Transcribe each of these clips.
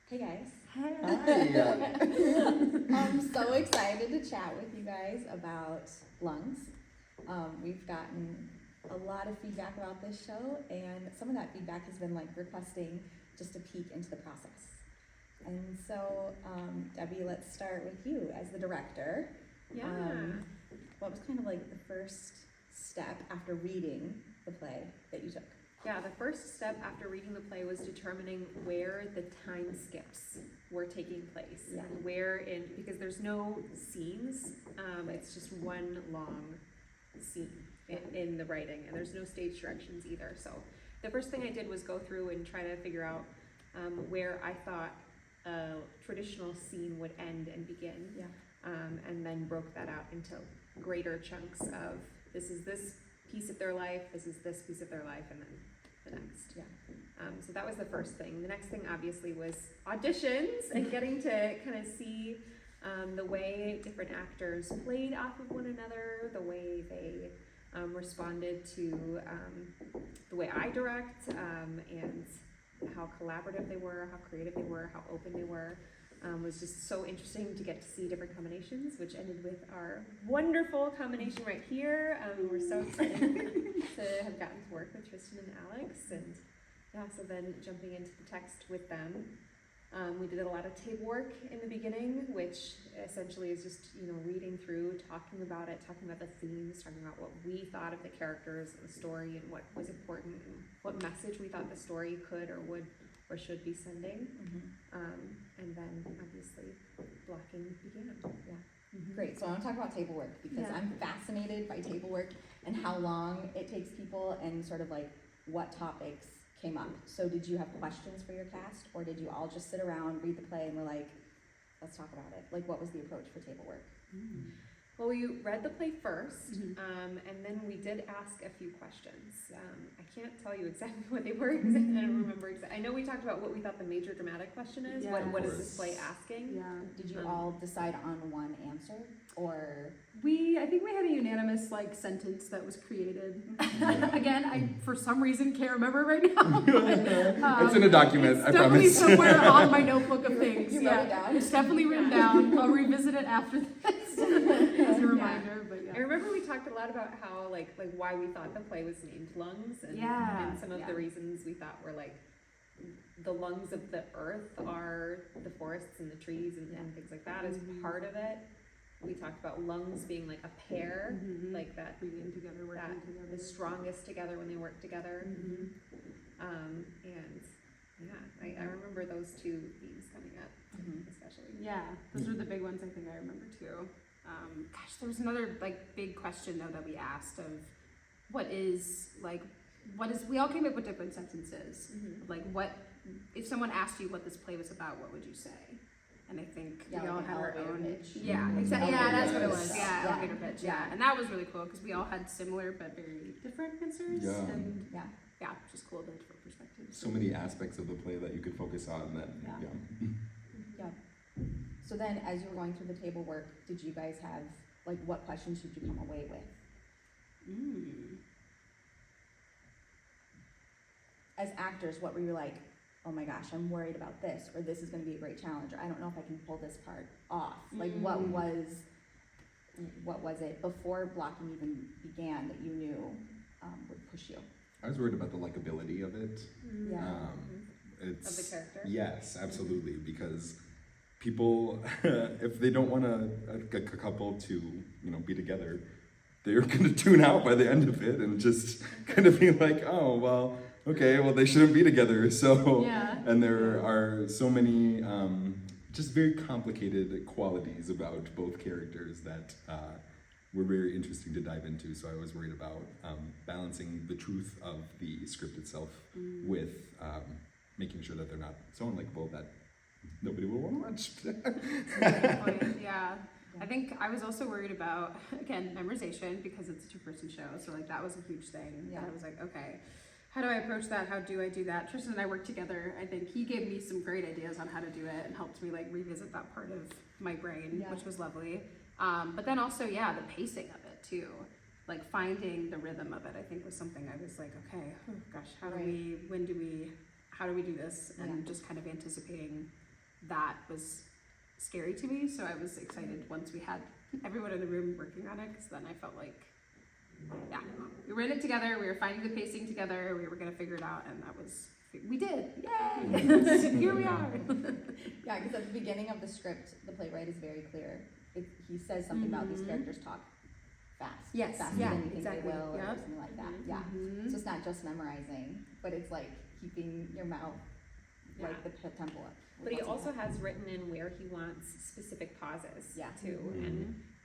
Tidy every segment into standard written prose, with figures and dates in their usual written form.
Hey guys. Hi. I'm so excited to chat with you guys about lungs. We've gotten a lot of feedback about this show, and some of that feedback has been like requesting just a peek into the process. And so, Debbie, let's start with you as the director. Yeah. What was kind of like the first step after reading the play that you took? Yeah, the first step after reading the play was determining where the time skips were taking place. Yeah. And where because there's no scenes, it's just one long scene in the writing, and there's no stage directions either. So the first thing I did was go through and try to figure out where I thought a traditional scene would end and begin. Yeah. And then broke that out into greater chunks of this is this piece of their life, this is this piece of their life, and then the next. Yeah. So that was the first thing. The next thing obviously was auditions and getting to kind of see the way different actors played off of one another, the way they responded to the way I direct, and how collaborative they were, how creative they were, how open they were. Was just so interesting to get to see different combinations, which ended with our wonderful combination right here. We're so excited to have gotten to work with Tristan and Alex, and yeah, so then jumping into the text with them. We did a lot of table work in the beginning, which essentially is just, reading through, talking about it, talking about the themes, talking about what we thought of the characters and the story and what was important and what message we thought the story could or would or should be sending. And then obviously blocking began. Yeah. Great. So I want to talk about table work because Yeah. I'm fascinated by table work and how long it takes people and sort of like what topics came up. So did you have questions for your cast, or did you all just sit around, read the play, and were like, let's talk about it? Like, what was the approach for table work? Well, we read the play first, and then we did ask a few questions. I can't tell you exactly what they were, I don't remember exactly. I know we talked about what we thought the major dramatic question is. Yeah. What is this play asking? Yeah. Did you all decide on one answer, or? I think we had a unanimous sentence that was created. Again, I for some reason can't remember it right now. But, it's in a document, it's I definitely promise. somewhere on my notebook of things. You wrote it down? It's definitely written down. I'll revisit it after this as a reminder. But I remember we talked a lot about how like why we thought the play was named Lungs, and some of the reasons we thought were like the lungs of the earth are the forests and the trees and things like that as part of it. We talked about lungs being like a pair, like that Breathing together, working together, the strongest together when they work together. And I remember those two themes coming up, especially. Yeah, those were the big ones I think I remember too. There was another big question though that we asked of what is we all came up with different sentences. What if someone asked you what this play was about, what would you say? And I think we all had our own pitch. Yeah, exactly. Yeah, that's what it was. Pitch. Yeah, Yeah. elevator pitch. Yeah, and that was really cool because we all had similar but very different answers. Yeah. And Yeah. just cool, different perspectives. So many aspects of the play that you could focus on that, Yeah. So then, as you were going through the table work, did you guys have what questions did you come away with? As actors, what were you like? Oh my gosh, I'm worried about this, or this is going to be a great challenge, or I don't know if I can pull this part off. What was it before blocking even began that you knew would push you? I was worried about the likability of it. It's, Of the character? Yes, absolutely, because people, if they don't want a couple to, be together, they're going to tune out by the end of it and just kind of be like, oh, well, okay, well, they shouldn't be together. So, and there are so many just very complicated qualities about both characters that were very interesting to dive into. So I was worried about balancing the truth of the script itself with making sure that they're not so unlikable that nobody will want to watch. Yeah. I think I was also worried about, again, memorization because it's a two-person show. So that was a huge thing. Yeah. And I was like, okay, how do I approach that? How do I do that? Tristan and I worked together. I think he gave me some great ideas on how to do it and helped me revisit that part of my brain, which was lovely. But then also, the pacing of it too. Finding the rhythm of it, I think was something I was like, okay, oh gosh, how do we do this? And just kind of anticipating that was scary to me. So I was excited once we had everyone in the room working on it, because then I felt like, yeah, we were in it together, we were finding the pacing together, we were gonna figure it out, and we did, yay! Here we are. Yeah, because at the beginning of the script, the playwright is very clear. He says something about these characters talk fast. Yes, faster yeah, than you think exactly. they will, or Yep. something like that. Yeah. So it's not just memorizing, but it's like keeping your mouth, like the tempo up. But he also has written in where he wants specific pauses Yeah. too,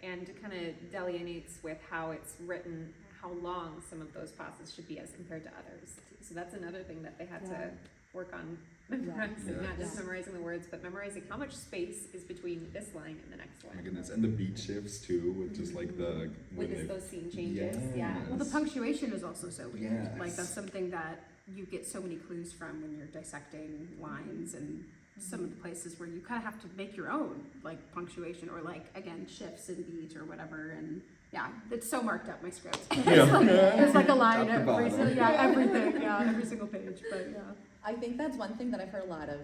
and kind of delineates with how it's written, how long some of those pauses should be as compared to others. So that's another thing that they had to work on memorizing, Yeah. not just memorizing the words, but memorizing how much space is between this line and the next Oh one. my goodness, and the beat shifts too, with just like the With those scene changes, yeah. Well, the punctuation is also so weird. Yes. Like, that's something that you get so many clues from when you're dissecting lines, and some of the places where you kind of have to make your own, like, punctuation, or like, again, shifts in beat or whatever. And yeah, it's so marked up, my script. There's like a line Top to every bottom. single, yeah, everything, yeah, every single page. But yeah. I think that's one thing that I've heard a lot of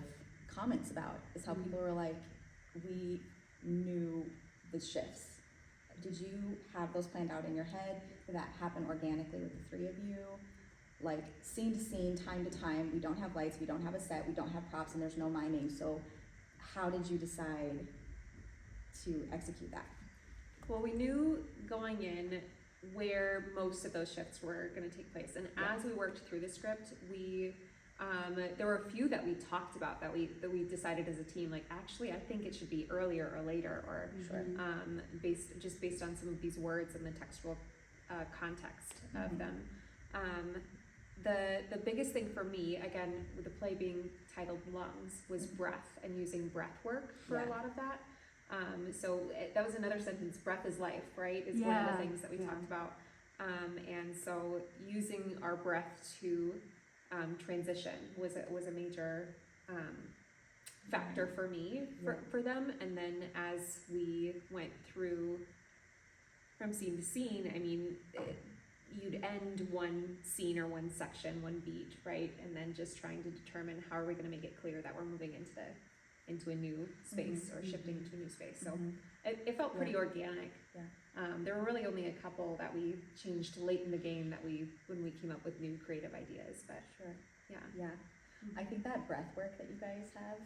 comments about, is how people were like, we knew the shifts. Did you have those planned out in your head? Did that happen organically with the three of you? Like, scene to scene, time to time, we don't have lights, we don't have a set, we don't have props, and there's no miming. So how did you decide to execute that? Well, we knew going in where most of those shifts were going to take place, and as we worked through the script, we there were a few that we talked about that we decided as a team, like, actually I think it should be earlier or later, or based on some of these words and the textual context of them. The biggest thing for me, again, with the play being titled Lungs, was breath, and using breath work for a lot of that. So that was another sentence, breath is life, right? Is one of the things that we talked about. And so using our breath to transition was a major factor for me, for them. And then as we went through from scene to scene, I mean, you'd end one scene or one section, one beat, right? And then just trying to determine how are we going to make it clear that we're moving into a new space, or shifting into a new space. So it felt pretty organic. There were really only a couple that we changed late in the game when we came up with new creative ideas, but yeah. I think that breath work that you guys have,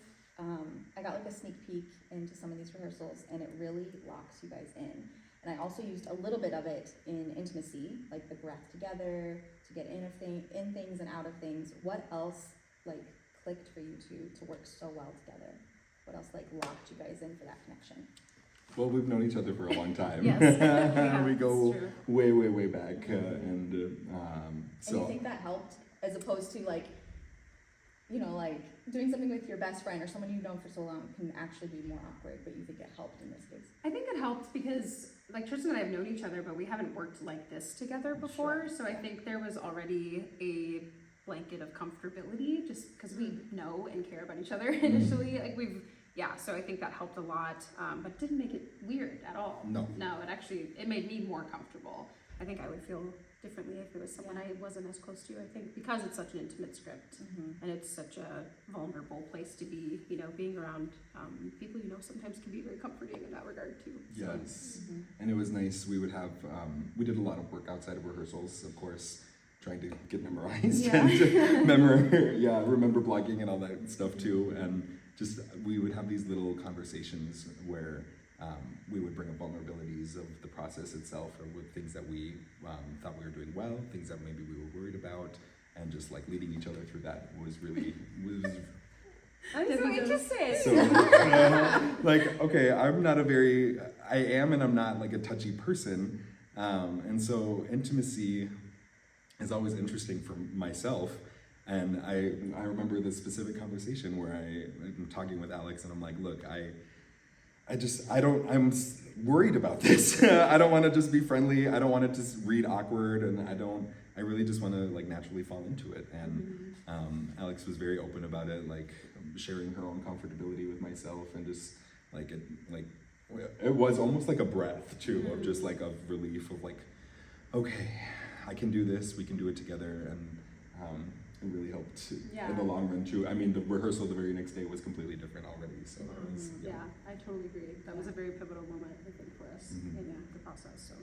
I got like a sneak peek into some of these rehearsals, and it really locks you guys in. And I also used a little bit of it in intimacy, like the breath together, to get in things and out of things. What else like clicked for you to work so well together? What else like locked you guys in for that connection? Well, we've known each other for a long time. Yes. We go It's true. way back, so. And you think that helped, as opposed to like, like doing something with your best friend or someone you've known for so long can actually be more awkward, but you think it helped in this case? I think it helped because, like, Tristan and I have known each other, but we haven't worked like this together before. So I think there was already a blanket of comfortability, just because we know and care about each other initially. Like, so I think that helped a lot, but didn't make it weird at all. No, it made me more comfortable. I think I would feel differently if it was someone I wasn't as close to. I think because it's such an intimate script, and it's such a vulnerable place to be, being around people sometimes can be very comforting in that regard too. yes. And it was nice. We would have, we did a lot of work outside of rehearsals, of course, trying to get memorized and remember blogging and all that stuff too. And just, we would have these little conversations where we would bring up vulnerabilities of the process itself, or with things that we thought we were doing well, things that maybe we were worried about, and just like leading each other through that was I'm so interested. so like, okay, I am and I'm not like a touchy person, and so intimacy is always interesting for myself. And I remember this specific conversation where I'm talking with Alex, and I'm like, look, I'm worried about this. I don't want to just be friendly. I don't want it to read awkward, and I really just want to like naturally fall into it. And Alex was very open about it, like sharing her own comfortability with myself, and just it was almost like a breath too, of just like a relief of like, okay, I can do this, we can do it together. And it really helped Yeah. in the long run too. I mean, the rehearsal the very next day was completely different already, so it was, Yeah, I totally agree. That was a very pivotal moment, I think, for us Mhm. in the process. So.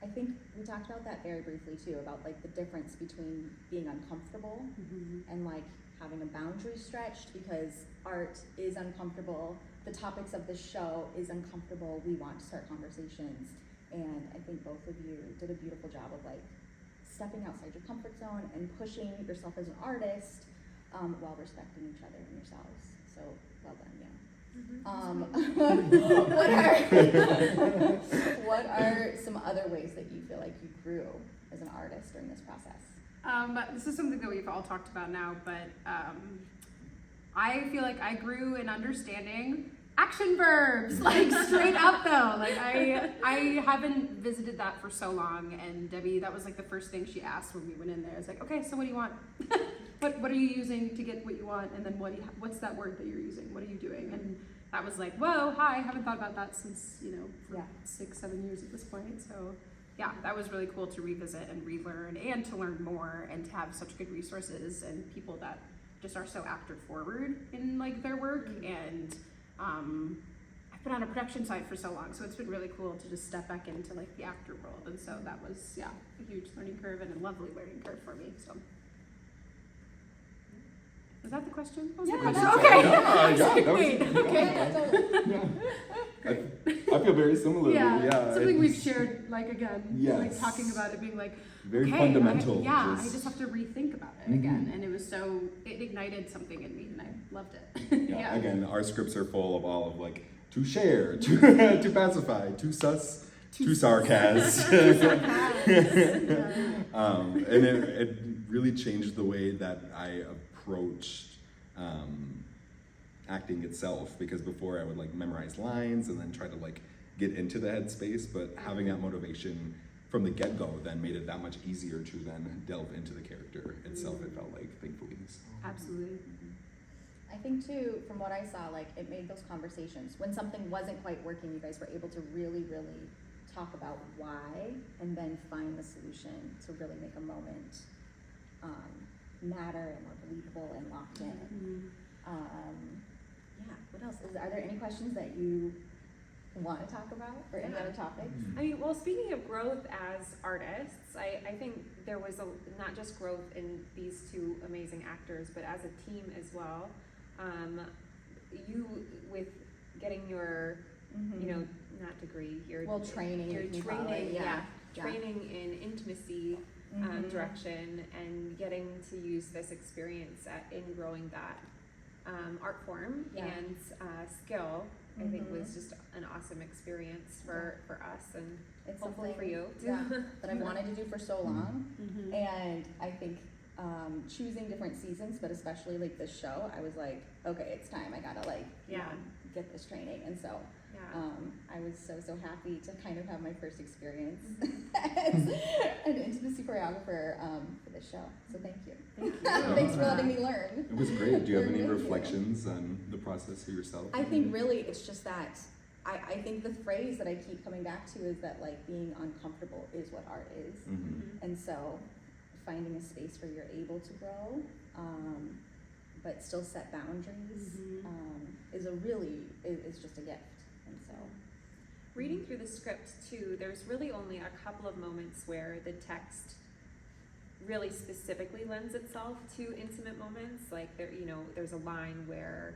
I think we talked about that very briefly too, about like the difference between being uncomfortable and like having a boundary stretched, because art is uncomfortable, the topics of the show is uncomfortable, we want to start conversations, and I think both of you did a beautiful job of like stepping outside your comfort zone and pushing yourself as an artist while respecting each other and yourselves. So well done, yeah. What are some other ways that you feel like you grew as an artist during this process? This is something that we've all talked about now, but I feel like I grew in understanding action verbs, like straight up though. Like I haven't visited that for so long, and Debbie, that was like the first thing she asked when we went in there. It's like, okay, so what do you want? What are you using to get what you want? And then what's that word that you're using? What are you doing? And that was like, whoa, hi, I haven't thought about that since, for 6-7 years at this point. So yeah, that was really cool to revisit and relearn and to learn more and to have such good resources and people that just are so actor forward in like their work. And I've been on a production side for so long, so it's been really cool to just step back into like the actor world. And so that was, a huge learning curve and a lovely learning curve for me. So. Was that the question? What was the question? I feel very similarly. Something we've shared, like again, like talking about it being like very fundamental. I just have to rethink about it again, and it ignited something in me, and I loved it. Again, our scripts are full of all of like to share, to pacify, to sus, to sarcasm. And it really changed the way that I approached acting itself, because before I would like memorize lines and then try to like get into the headspace, but having that motivation from the get-go then made it that much easier to then delve into the character itself, it felt like, thankfully. So. Absolutely. I think too, from what I saw, like it made those conversations, when something wasn't quite working, you guys were able to really, really talk about why and then find the solution to really make a moment matter and more believable and locked in. What else? Are there any questions that you want to talk about or any other topics? I mean, well, speaking of growth as artists, I think there was not just growth in these two amazing actors, but as a team as well. You, with getting your, not degree, your training, your training, training in intimacy direction, and getting to use this experience in growing that art form and skill, I think was just an awesome experience for us, and it's hopefully for you too. That I've wanted to do for so long. And I think choosing different seasons, but especially like this show, I was like, okay, it's time. I gotta like get this training. And so I was so happy to kind of have my first experience as an intimacy choreographer for this show. So thank you. Thanks for letting me learn. It was great. Do you have any reflections on the process for yourself? I think really it's just that I think the phrase that I keep coming back to is that like being uncomfortable is what art is. And so finding a space where you're able to grow but still set boundaries is just a gift. And so reading through the script too, there's really only a couple of moments where the text really specifically lends itself to intimate moments. Like there's a line where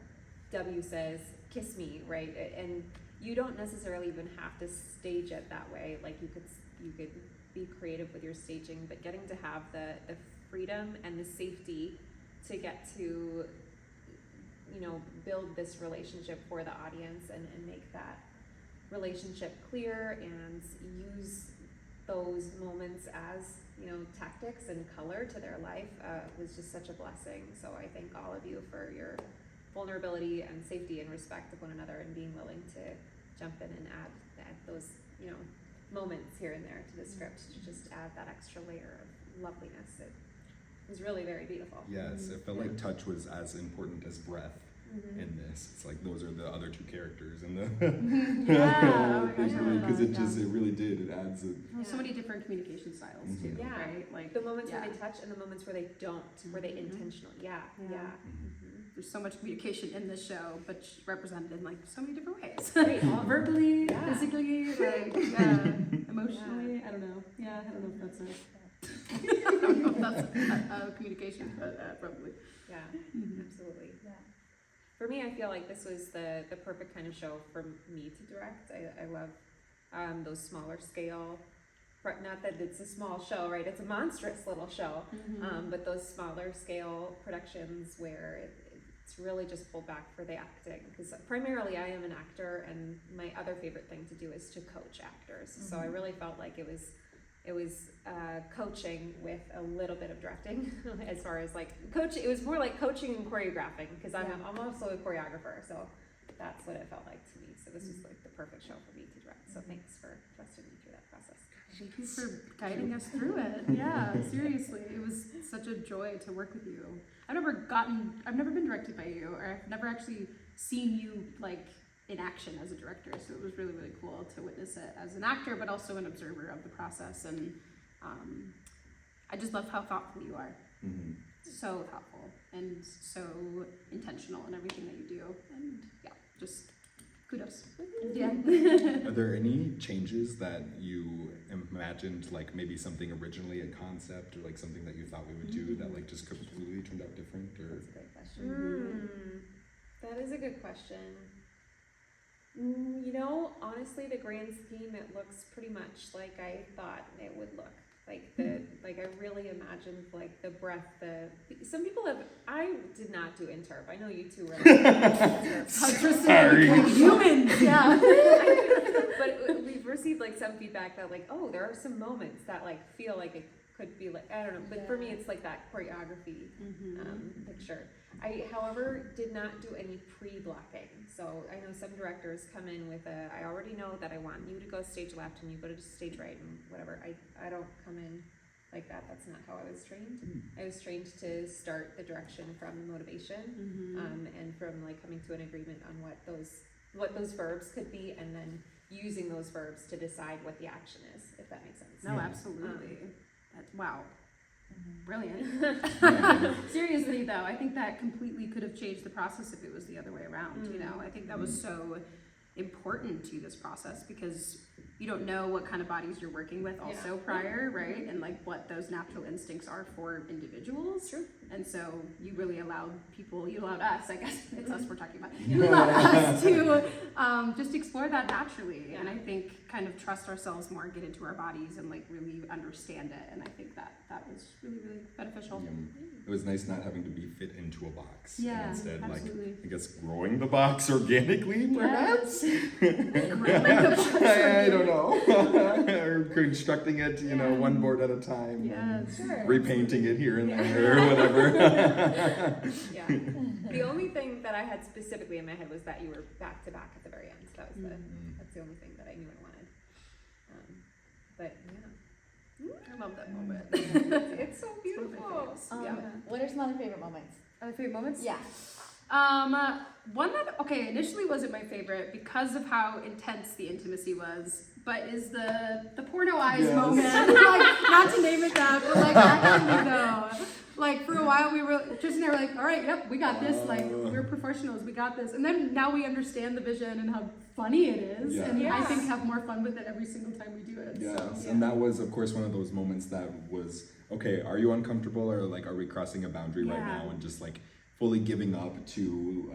W says, "Kiss me," right? And you don't necessarily even have to stage it that way. Like you could be creative with your staging, but getting to have the freedom and the safety to get to build this relationship for the audience and make that relationship clear and use those moments as tactics and color to their life was just such a blessing. So I thank all of you for your vulnerability and safety and respect of one another, and being willing to jump in and add those moments here and there to the script to just add that extra layer of loveliness. It was really very beautiful. Yes, it felt like touch was as important as breath in this. It's like those are the other two characters in the Yeah, oh my gosh, I love because that, it just it really did. It adds a There's so many different communication styles too, Yeah. right? Like The moments yeah. where they touch and the moments where they don't, where they intentional. Yeah, yeah. There's so much communication in this show, but represented in like so many different ways. Right. Verbally, Yeah. physically, like emotionally. I don't know. Yeah, I don't know if that's I don't know if that's communication, but probably. Yeah, Mhm. absolutely. Yeah. For me, I feel like this was the perfect kind of show for me to direct. I love those smaller scale, not that it's a small show, right? It's a monstrous little show, but those smaller scale productions where it's really just pulled back for the acting. Because primarily I am an actor, and my other favorite thing to do is to coach actors. So I really felt like it was coaching with a little bit of directing as far as like coach. It was more like coaching and choreographing because I'm also a choreographer, so that's what it felt like to me. So this was like the perfect show for me to direct. So thanks for trusting me through that process. Thank you for guiding us through it. Yeah, seriously, it was such a joy to work with you. I've never been directed by you, or I've never actually seen you like in action as a director, so it was really, really cool to witness it as an actor, but also an observer of the process. And I just love how thoughtful you are. So thoughtful and so intentional in everything that you do. And yeah, just kudos. Yeah. Are there any changes that you imagined, like maybe something originally a concept, or like something that you thought we would do that like just completely turned out different? Or That's a great question. That is a good question. You know, honestly, the grand scheme, it looks pretty much like I thought it would look. Like I really imagined like the breath, some people have, I did not do interp. I know you two were like, Sorry. Humans, yeah. but we've received like some feedback that like, oh, there are some moments that like feel like it could be like, I don't know, but for me it's like that choreography picture. I, however, did not do any pre-blocking. So I know some directors come in with I already know that I want you to go stage left and you go to stage right and whatever. I don't come in like that. That's not how I was trained. I was trained to start the direction from motivation and from like coming to an agreement on what those verbs could be, and then using those verbs to decide what the action is, if that makes sense. No, absolutely. Wow. Brilliant. Yeah. Seriously though, I think that completely could have changed the process if it was the other way around. You know, I think that was so important to this process because you don't know what kind of bodies you're working with also prior, right? And like what those natural instincts are for individuals. True. And so you really allowed us, I guess it's us we're talking about, you allowed us to just explore that naturally. And I think kind of trust ourselves more, get into our bodies and like really understand it. And I think that was really, really beneficial. It was nice not having to be fit into a box. Yeah, and instead, absolutely. like, I guess growing the box organically, perhaps? I I don't know. Or constructing it, you know, one board at a time. Yeah, and sure. repainting it here and there or whatever. Yeah. The only thing that I had specifically in my head was that you were back to back at the very end. That was that's the only thing that I knew I wanted. But yeah. I love that moment. It's so beautiful. What are some other favorite moments? Other favorite moments? Yeah. One that initially wasn't my favorite because of how intense the intimacy was, but is the porno eyes moment. Like, not to name it that, but like actually though. Like for a while we were Tristan and I were like, all right, yep, we got this. Like we're professionals, we got this. And then now we understand the vision and how funny it is, and I think have more fun with it every single time we do it. Yes, So, and that was, of course, one of those moments that was, okay, are you uncomfortable, or like, are we crossing a boundary right now, and just like fully giving up to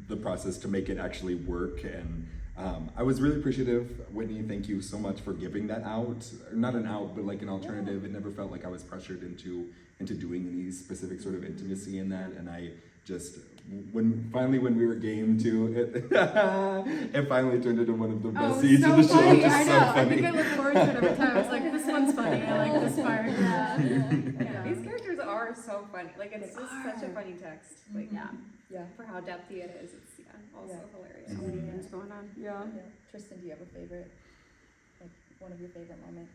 the process to make it actually work. And I was really appreciative. Whitney, thank you so much for giving that out. Not an out, but like an alternative. It never felt like I was pressured into doing any specific sort of intimacy in that. And I just, when we were game to it, it finally turned into one of the best scenes of the show. Funny. Just I so know. funny. I think I look forward to it every time. It's like, this one's funny. I like this part. Yeah. These characters are so funny. Like it's just such a funny text. Like Yeah. for how depthy it is, it's also hilarious. So many things going on. Yeah. Tristan, do you have a favorite? Like one of your favorite moments?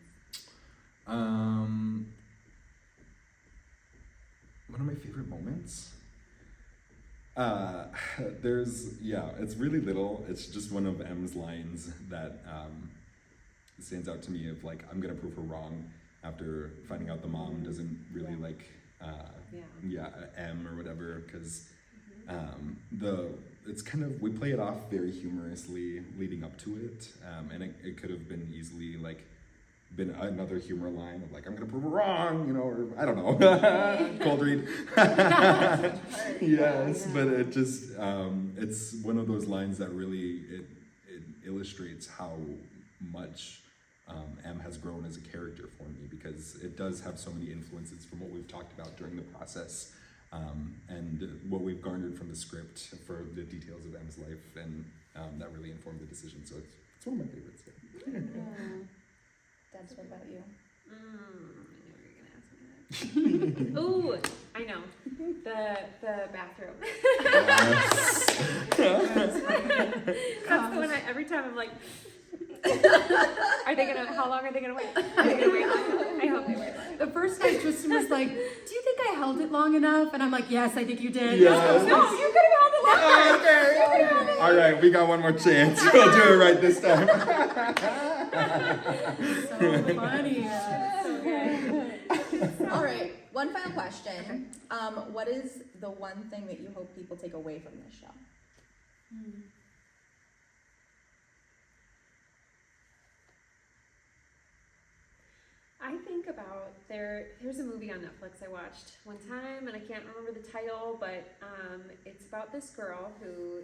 One of my favorite moments. It's really little. It's just one of M's lines that stands out to me of like, I'm gonna prove her wrong after finding out the mom doesn't really like M or whatever, because it's kind of, we play it off very humorously leading up to it, and it could have been easily like been another humor line of like, I'm gonna prove her wrong, you know, or I don't know. Cold read. Yes, but it just it's one of those lines that really it illustrates how much M has grown as a character for me, because it does have so many influences from what we've talked about during the process, and what we've garnered from the script for the details of M's life, and that really informed the decision. So it's one of my favorites. Debs, what about you? I know you're gonna ask me that. Ooh, I know. The bathroom. That's the one every time I'm like, how long are they gonna wait? Are they gonna wait long? I hope they wait long. The first night Tristan was like, do you think I held it long enough? And I'm like, yes, I think you did. Yes. No, you could have held it longer. Okay. All right, we got one more chance. We'll do it right this time. So funny. So good. All right, one final question. What is the one thing that you hope people take away from this show? I think about there's a movie on Netflix I watched one time, and I can't remember the title, but it's about this girl who,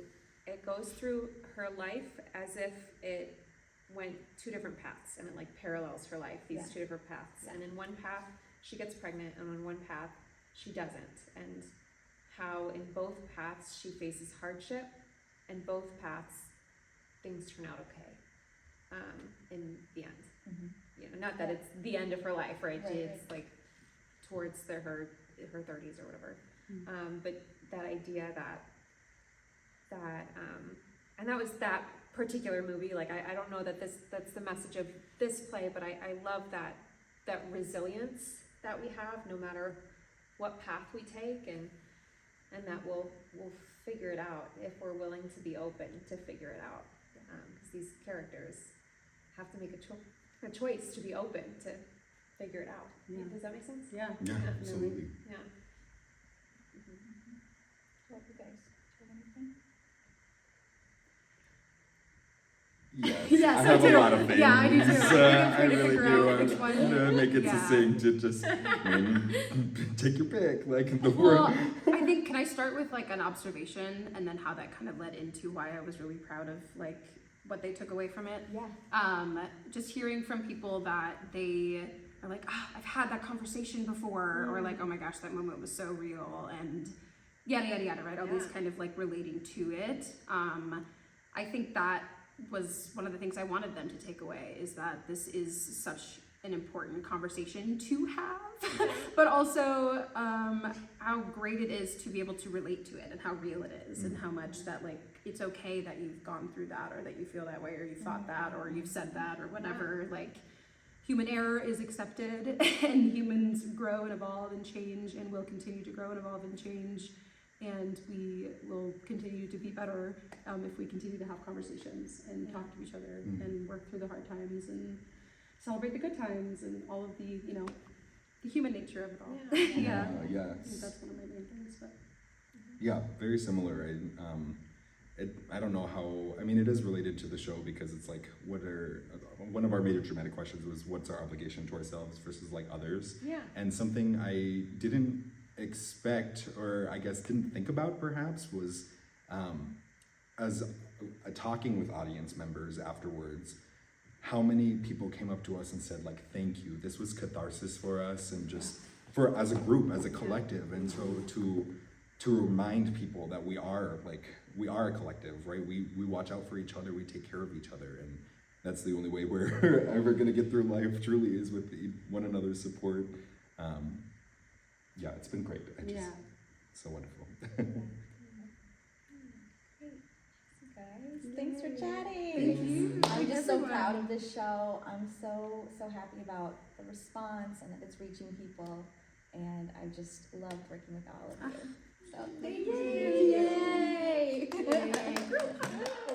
it goes through her life as if it went two different paths, and it like parallels her life, these two different paths. And in one path she gets pregnant, and on one path she doesn't, and how in both paths she faces hardship, and both paths things turn out okay in the end. Mm-hmm. You know, not that it's the end of her life, right? Right, It's like towards her 30s or whatever. But that idea that and that was that particular movie. Like I don't know that that's the message of this play, but I love that resilience that we have no matter what path we take, and that we'll figure it out if we're willing to be open to figure it out. Because these characters have to make a choice to be open to figure it out. Yeah. Does that make sense? Yeah. Yeah, absolutely. Yeah. What about you guys? Do you have anything? Yes, Yes, I I have do. a lot of things. Yeah, I do too. I I'm trying to really figure do. out which one. To make it Yeah. succinct, it just take your pick. Like the Well, word. I think, can I start with like an observation and then how that kind of led into why I was really proud of like what they took away from it? Yeah. Just hearing from people that they are like, I've had that conversation before, or like, oh my gosh, that moment was so real, and yada yada yada, right? All these kind of like relating to it. I think that was one of the things I wanted them to take away, is that this is such an important conversation to have, but also how great it is to be able to relate to it, and how real it is, and how much that like it's okay that you've gone through that, or that you feel that way, or you thought that, or you've said that, or whatever. Like human error is accepted, and humans grow and evolve and change, and will continue to grow and evolve and change. And we will continue to be better if we continue to have conversations and talk to each other and work through the hard times and celebrate the good times and all of the, the human nature of it all. Yeah. I think that's one of my main things. But Yeah, very similar. I don't know how, I mean, it is related to the show, because it's like, one of our major dramatic questions was, what's our obligation to ourselves versus like others? Yeah. And something I didn't expect, or I guess didn't think about perhaps, was as talking with audience members afterwards, how many people came up to us and said like, thank you, this was catharsis for us, and just for as a group, as a collective. And so to remind people that we are a collective, right? We watch out for each other, we take care of each other, and that's the only way we're ever gonna get through life, truly, is with one another's support. Yeah, it's been great. So wonderful. Great. Guys, thanks for chatting. Thank you. I'm just so Everyone. proud of this show. I'm so happy about the response and that it's reaching people. And I just loved working with all of you. So thank you. Yay! Yay.